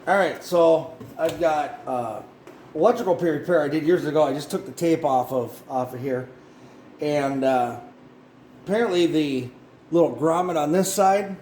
All right, so I've got electrical repair I did years ago. I just took the tape off of here, and apparently the little grommet on this side,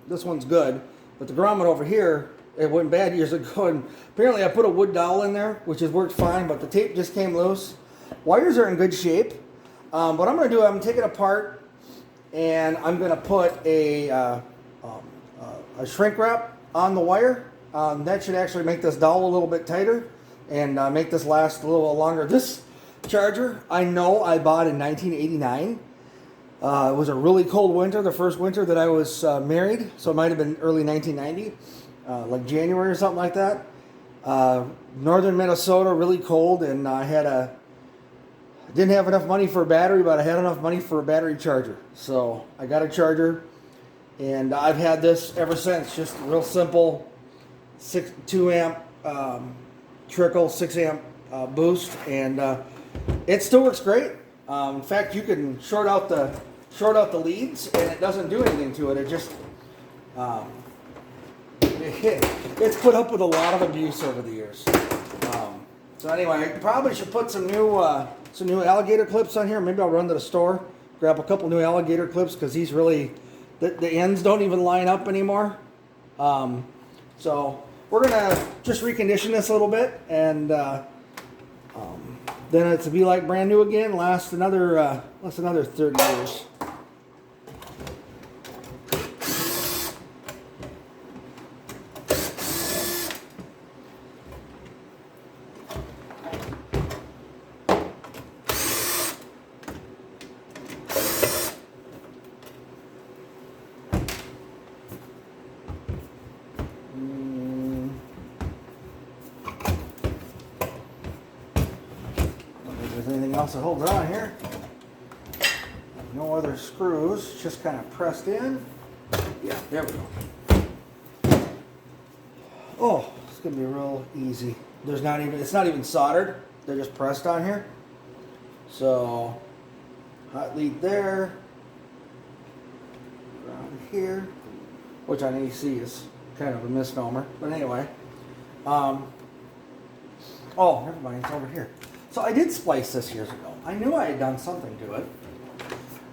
this one's good, but the grommet over here, it went bad years ago, and apparently I put a wood dowel in there, which has worked fine, but the tape just came loose. Wires are in good shape. What I'm going to do, I'm going to take it apart, and I'm going to put a shrink wrap on the wire. That should actually make this dowel a little bit tighter and make this last a little longer. This charger, I know I bought in 1989. It was a really cold winter, the first winter that I was married, so it might have been early 1990, like January or something like that. Northern Minnesota, really cold, and I didn't have enough money for a battery, but I had enough money for a battery charger. So I got a charger, and I've had this ever since. Just real simple, 2 amp trickle, 6 amp boost, and it still works great. In fact, you can short out the leads, and it doesn't do anything to it. It just it's put up with a lot of abuse over the years. So anyway, I probably should put some new alligator clips on here. Maybe I'll run to the store, grab a couple new alligator clips, because these really, the ends don't even line up anymore. So we're gonna just recondition this a little bit, and then it's to be like brand new again. Last another 30 years. Anything else that holds on here? No other screws, just kind of pressed in. Yeah, there we go. Oh, it's gonna be real easy. It's not even soldered. They're just pressed on here. So, hot lead there, around here, which on AC is kind of a misnomer. But anyway, oh, never mind, it's over here. So I did splice this years ago. I knew I had done something to it.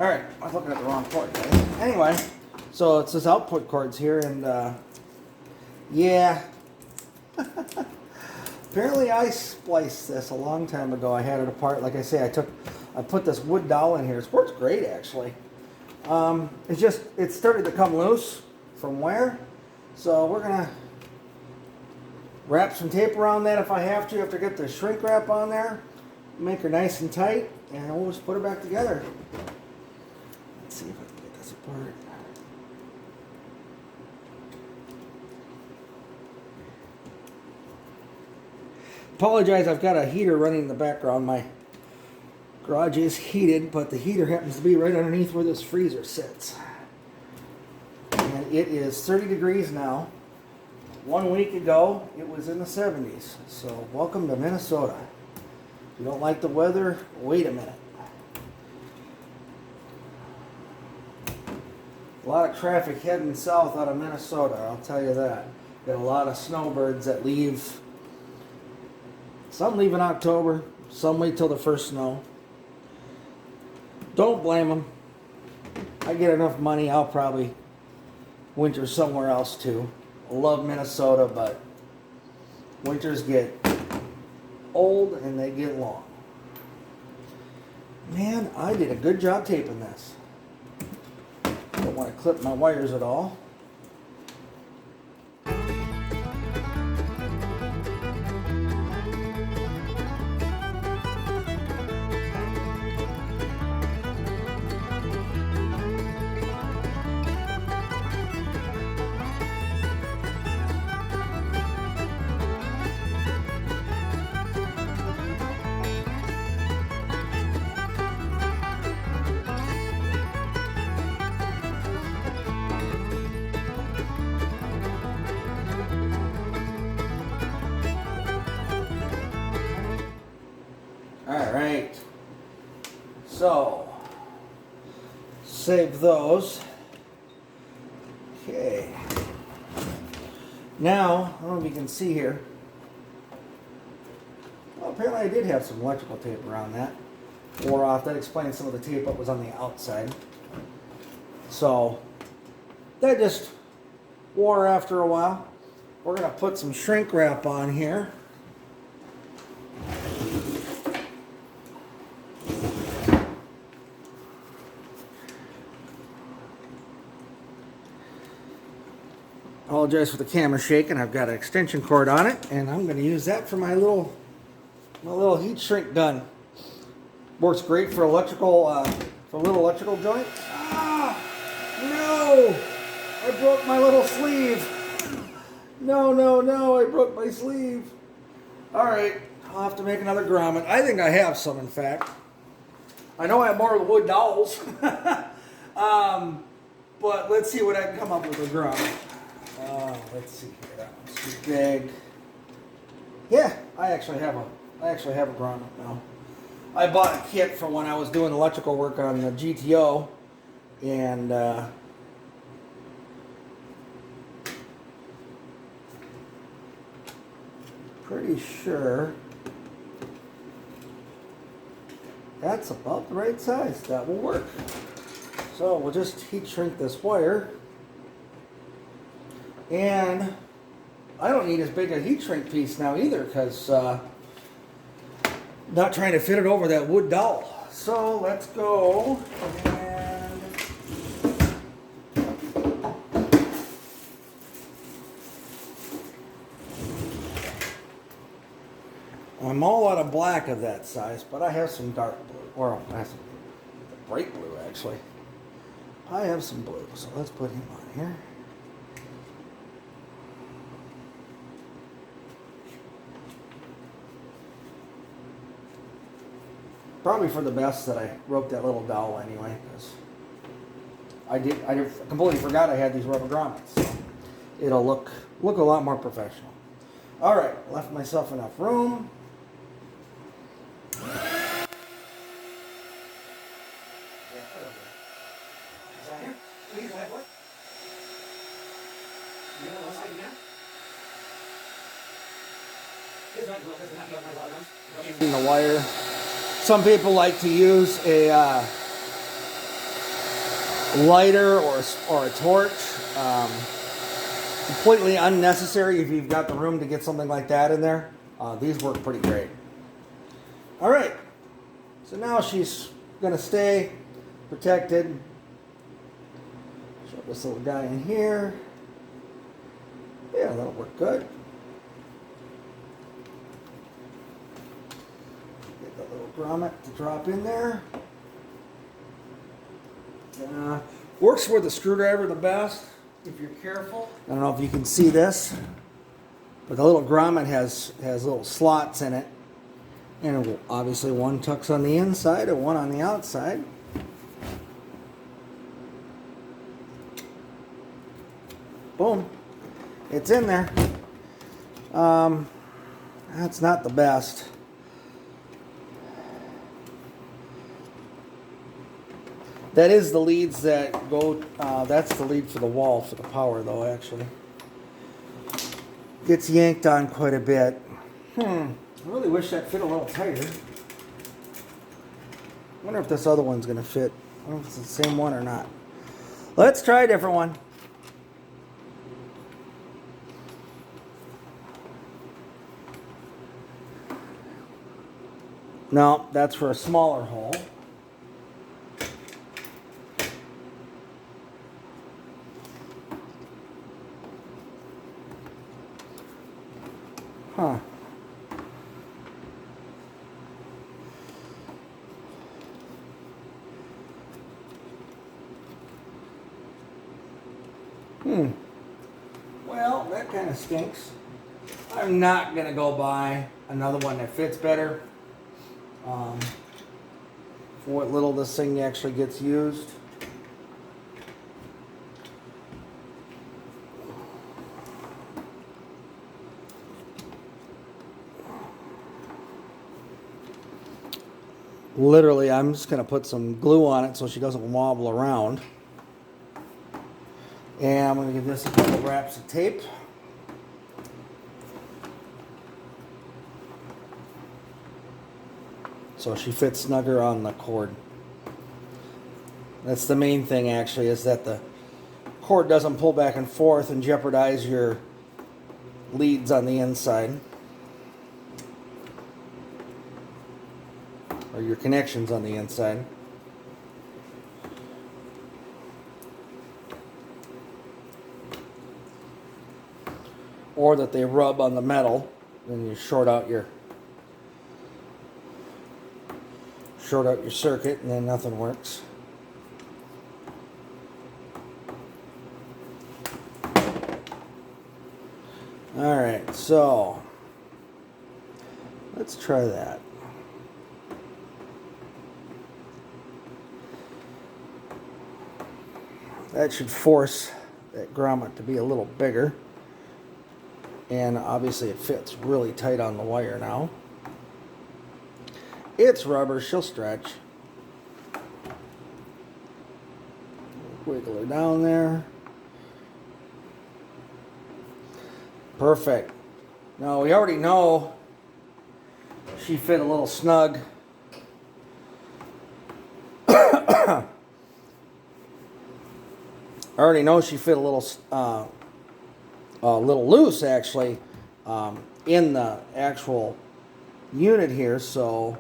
All right, I was looking at the wrong cord. Anyway, so it's this output cords here, and yeah. Apparently I spliced this a long time ago. I had it apart. Like I say, I put this wood dowel in here. It works great, actually. It started to come loose from wear. So we're gonna wrap some tape around that if I have to get the shrink wrap on there. Make her nice and tight, and we'll just put her back together. Let's see if I can get this apart. Apologize, I've got a heater running in the background. My garage is heated, but the heater happens to be right underneath where this freezer sits. And it is 30 degrees now. 1 week ago, it was in the 70s. So welcome to Minnesota. If you don't like the weather, wait a minute. A lot of traffic heading south out of Minnesota, I'll tell you that. Got a lot of snowbirds that leave. Some leave in October, some wait till the first snow. Don't blame them. I get enough money, I'll probably winter somewhere else too. I love Minnesota, but winters get old and they get long. Man, I did a good job taping this. Don't want to clip my wires at all. Alright, so save those. Okay, Now, I don't know if you can see here. Well, apparently I did have some electrical tape around that. Wore off. That explains some of the tape that was on the outside. So, that just wore after a while. We're going to put some shrink wrap on here. Apologize for the camera shaking. I've got an extension cord on it, and I'm going to use that for my little heat shrink gun. Works great for electrical, for little electrical joints. Ah, no! I broke my little sleeve. No! I broke my sleeve. All right, I'll have to make another grommet. I think I have some, in fact. I know I have more of the wood dowels, but let's see what I can come up with a grommet. Let's see here. That one's too big. Yeah, I actually have a grommet now. I bought a kit for when I was doing electrical work on the GTO, and pretty sure that's about the right size. That will work. So we'll just heat shrink this wire. And I don't need as big a heat shrink piece now either, because not trying to fit it over that wood dowel. So let's go and I'm all out of black of that size, but I have some dark blue, or I have some bright blue actually. I have some blue, so let's put him on here. Probably for the best that I broke that little dowel anyway, because I completely forgot I had these rubber grommets. So it'll look a lot more professional. All right, left myself enough room. The wire. Some people like to use a lighter or a torch. Completely unnecessary if you've got the room to get something like that in there. These work pretty great. All right, so now she's gonna stay protected. Shove this little guy in here. Yeah, that'll work good. Grommet to drop in there. Works with the screwdriver the best if you're careful. I don't know if you can see this, but the little grommet has little slots in it, and obviously one tucks on the inside and one on the outside. Boom, it's in there. That's not the best. That is the leads that go, that's the lead for the wall, for the power though, actually. Gets yanked on quite a bit. I really wish that fit a little tighter. I wonder if this other one's going to fit. I don't know if it's the same one or not. Let's try a different one. No, that's for a smaller hole. Huh. Well, that kind of stinks. I'm not going to go buy another one that fits better. For what little this thing actually gets used. Literally, I'm just going to put some glue on it so she doesn't wobble around. And I'm going to give this a couple wraps of tape. so she fits snugger on the cord. That's the main thing, actually, is that the cord doesn't pull back and forth and jeopardize your leads on the inside, or your connections on the inside. Or that they rub on the metal, and you short out your circuit, and then nothing works. All right, so let's try that. That should force that grommet to be a little bigger. And obviously it fits really tight on the wire now. It's rubber, she'll stretch. Wiggle her down there. Perfect. Now we already know she fit a little snug. I already know she fit a little loose, actually, in the actual unit here, so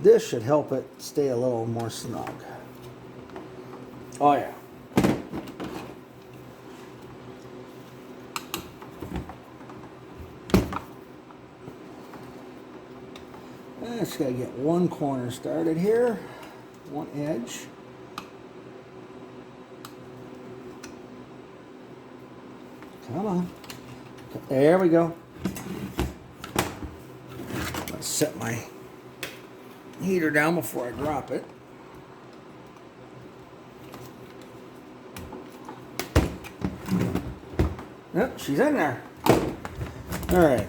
this should help it stay a little more snug. Oh yeah. I just gotta get one corner started here, one edge. Come on. There we go. Let's set my heater down before I drop it. Yep, she's in there. All right.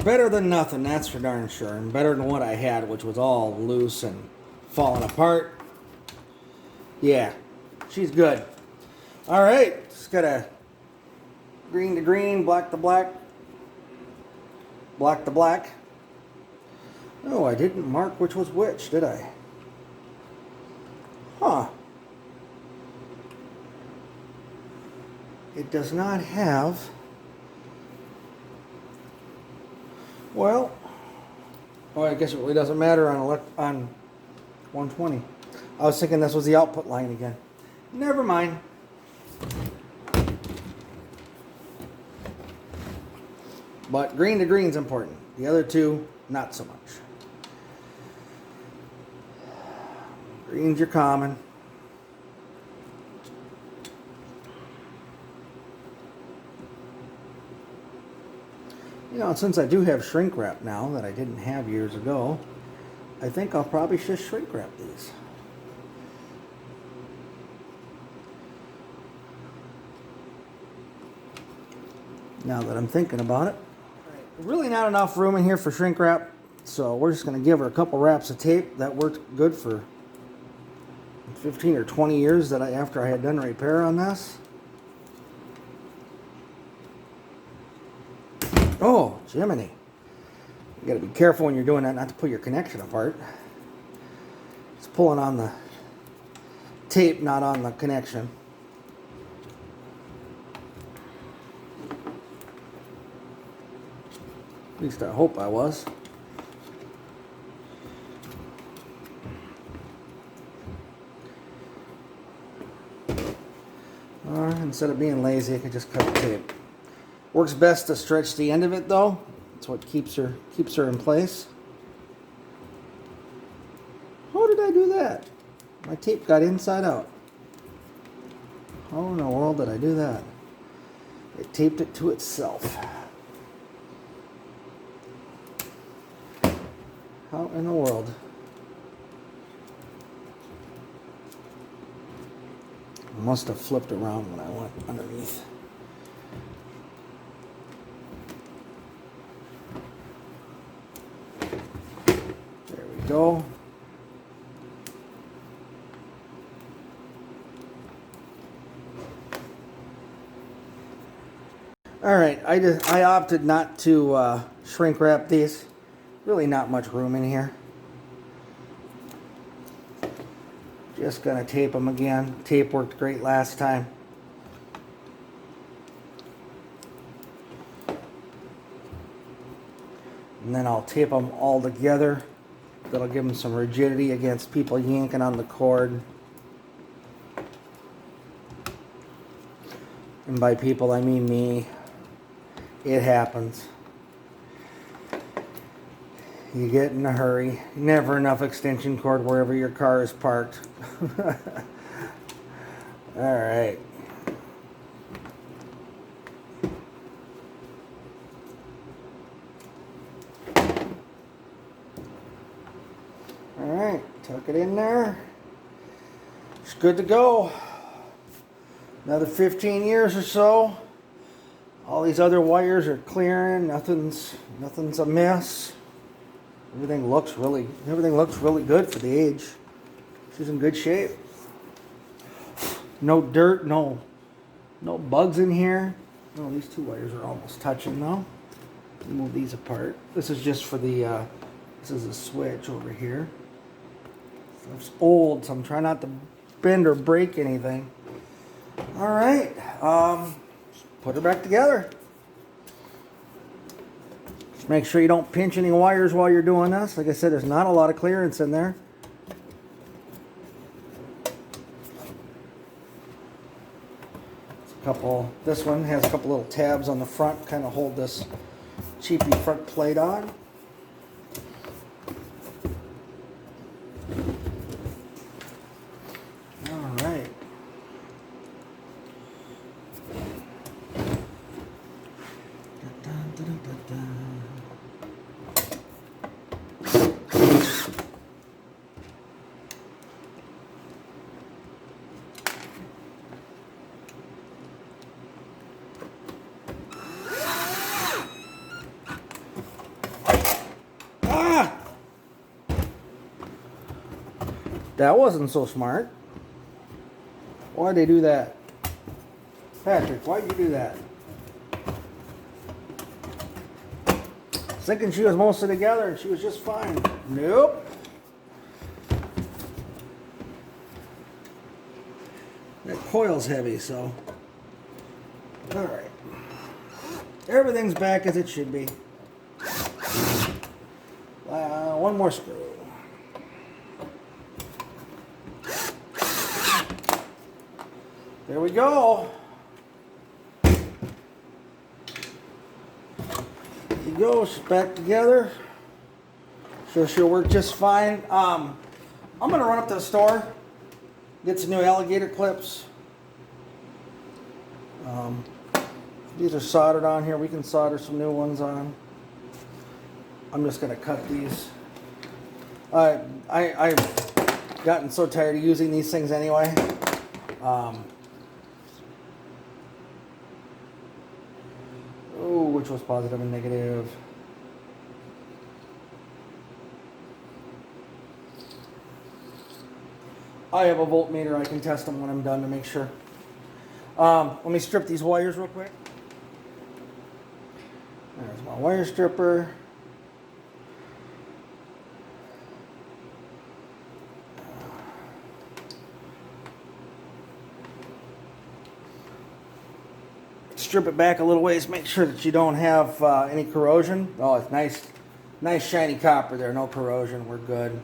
Better than nothing, that's for darn sure. And better than what I had, which was all loose and falling apart. Yeah, she's good. All right, just gotta green to green, black to black, black to black. Oh, I didn't mark which was which, did I? Huh. It does not have. Well, I guess it really doesn't matter on 120. I was thinking this was the output line again. Never mind. But green to green is important. The other two, not so much. Green's your common. You know, since I do have shrink wrap now that I didn't have years ago, I think I'll probably just shrink wrap these. Now that I'm thinking about it. Really not enough room in here for shrink wrap, so we're just going to give her a couple wraps of tape. That worked good for 15 or 20 years after I had done repair on this. Oh, Jiminy. You gotta be careful when you're doing that not to pull your connection apart. It's pulling on the tape, not on the connection. At least I hope I was. Or instead of being lazy, I could just cut the tape. Works best to stretch the end of it, though. That's what keeps her in place. How did I do that? My tape got inside out. How in the world did I do that? It taped it to itself. How in the world? I must have flipped around when I went underneath. Go. Alright, I opted not to shrink wrap these. Really not much room in here. Just gonna tape them again. Tape worked great last time. And then I'll tape them all together. That'll give them some rigidity against people yanking on the cord. And by people, I mean me. It happens. You get in a hurry. Never enough extension cord wherever your car is parked. Alright. Alright, tuck it in there. It's good to go. Another 15 years or so. All these other wires are clearing. Nothing's a mess. Everything looks really good for the age. She's in good shape. No dirt, no bugs in here. Oh, these two wires are almost touching now. Move these apart. This is just for the this is a switch over here. It's old, so I'm trying not to bend or break anything. All right, put her back together. Just make sure you don't pinch any wires while you're doing this. Like I said, there's not a lot of clearance in there. This one has a couple little tabs on the front, kind of hold this cheapy front plate on. That wasn't so smart. Why'd they do that? Patrick, why'd you do that? Thinking she was mostly together and she was just fine. Nope. That coil's heavy, so. Alright. Everything's back as it should be. One more screw. There we go. There you go. She's back together. Sure she'll work just fine. I'm going to run up to the store, get some new alligator clips. These are soldered on here. We can solder some new ones on. I'm just going to cut these. I've gotten so tired of using these things anyway. Which was positive and negative? I have a voltmeter. I can test them when I'm done to make sure. Let me strip these wires real quick. There's my wire stripper. Strip it back a little ways, make sure that you don't have any corrosion. Oh, it's nice shiny copper there, no corrosion, we're good.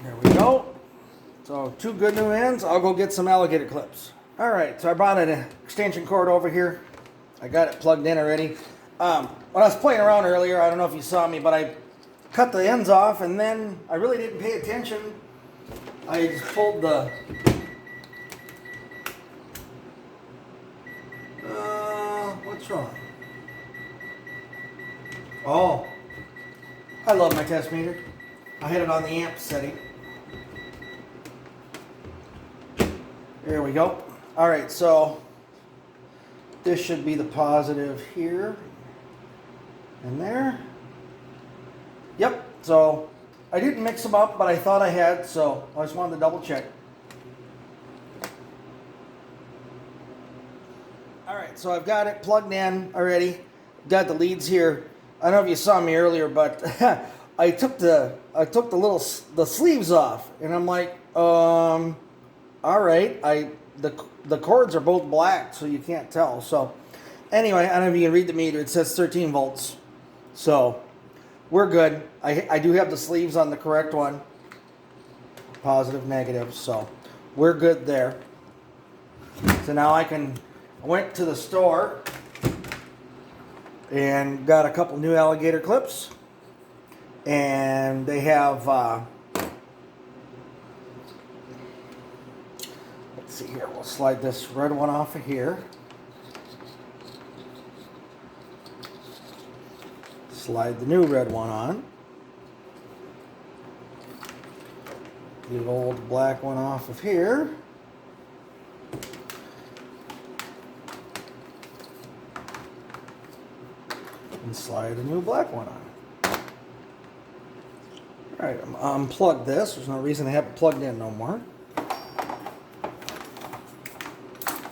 There we go. So 2 good new ends. I'll go get some alligator clips. Alright, so I brought an extension cord over here. I got it plugged in already. When I was playing around earlier, I don't know if you saw me, but I cut the ends off, and then I really didn't pay attention. I just pulled the what's wrong? Oh, I love my test meter. I had it on the amp setting. There we go. All right, so this should be the positive here and there. Yep, so I didn't mix them up, but I thought I had, so I just wanted to double check. Alright, so I've got it plugged in already. Got the leads here. I don't know if you saw me earlier, but I took the sleeves off, and I'm like, all right. The cords are both black, so you can't tell. So anyway, I don't know if you can read the meter. It says 13 volts. So we're good. I do have the sleeves on the correct one. Positive, negative. So we're good there. So now I went to the store and got a couple new alligator clips. And they have, let's see here, we'll slide this red one off of here. Slide the new red one on. The old black one off of here. And slide the new black one on. Alright, unplug this. There's no reason to have it plugged in no more.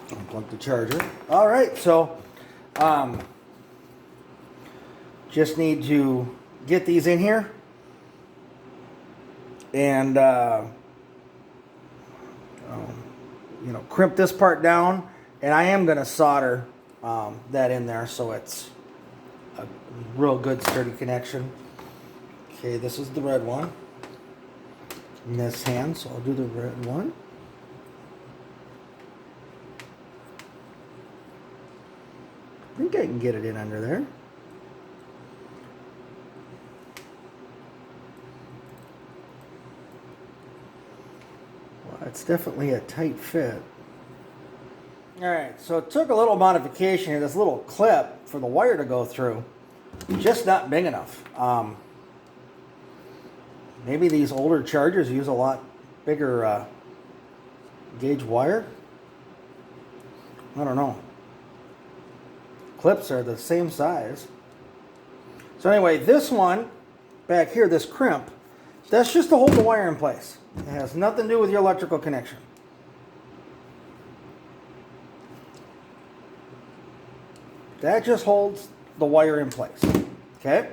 Unplug the charger. Alright, so just need to get these in here and crimp this part down, and I am going to solder that in there so it's a real good sturdy connection. Okay, this is the red one in this hand, so I'll do the red one. I think I can get it in under there. Well, it's definitely a tight fit. Alright, so it took a little modification here, this little clip for the wire to go through. Just not big enough. Maybe these older chargers use a lot bigger gauge wire. I don't know. Clips are the same size. So anyway, this one back here, this crimp, that's just to hold the wire in place. It has nothing to do with your electrical connection. That just holds the wire in place. Okay?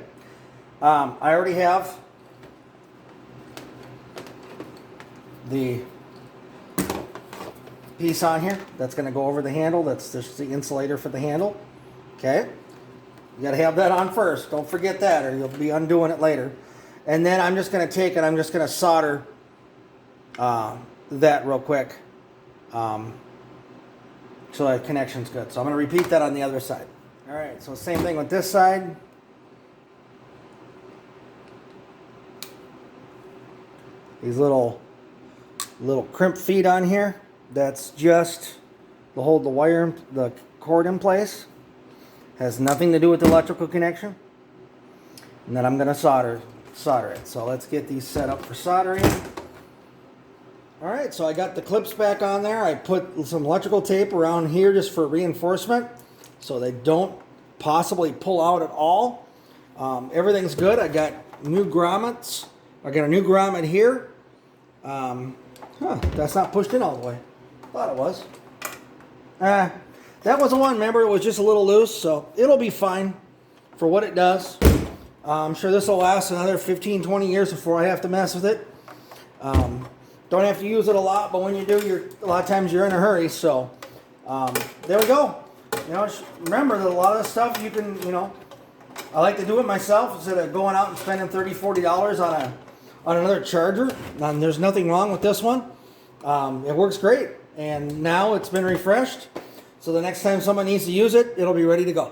I already have the piece on here that's going to go over the handle. That's just the insulator for the handle. Okay? You got to have that on first. Don't forget that, or you'll be undoing it later. And then I'm just going to take it, I'm just going to solder that real quick so that connection's good. So I'm going to repeat that on the other side. Alright, so same thing with this side. These little crimp feet on here, that's just to hold the wire, the cord in place. Has nothing to do with the electrical connection. And then I'm going to solder it. So let's get these set up for soldering. Alright, so I got the clips back on there. I put some electrical tape around here just for reinforcement so they don't possibly pull out at all. Everything's good. I got new grommets. I got a new grommet here. That's not pushed in all the way. Thought it was. That was the one, remember, it was just a little loose, so it'll be fine for what it does. I'm sure this will last another 15, 20 years before I have to mess with it. Don't have to use it a lot, but when you do, a lot of times you're in a hurry, so there we go. Just remember that a lot of the stuff you can, I like to do it myself instead of going out and spending $30, $40 on another charger. And there's nothing wrong with this one. It works great, and now it's been refreshed. So the next time someone needs to use it, it'll be ready to go.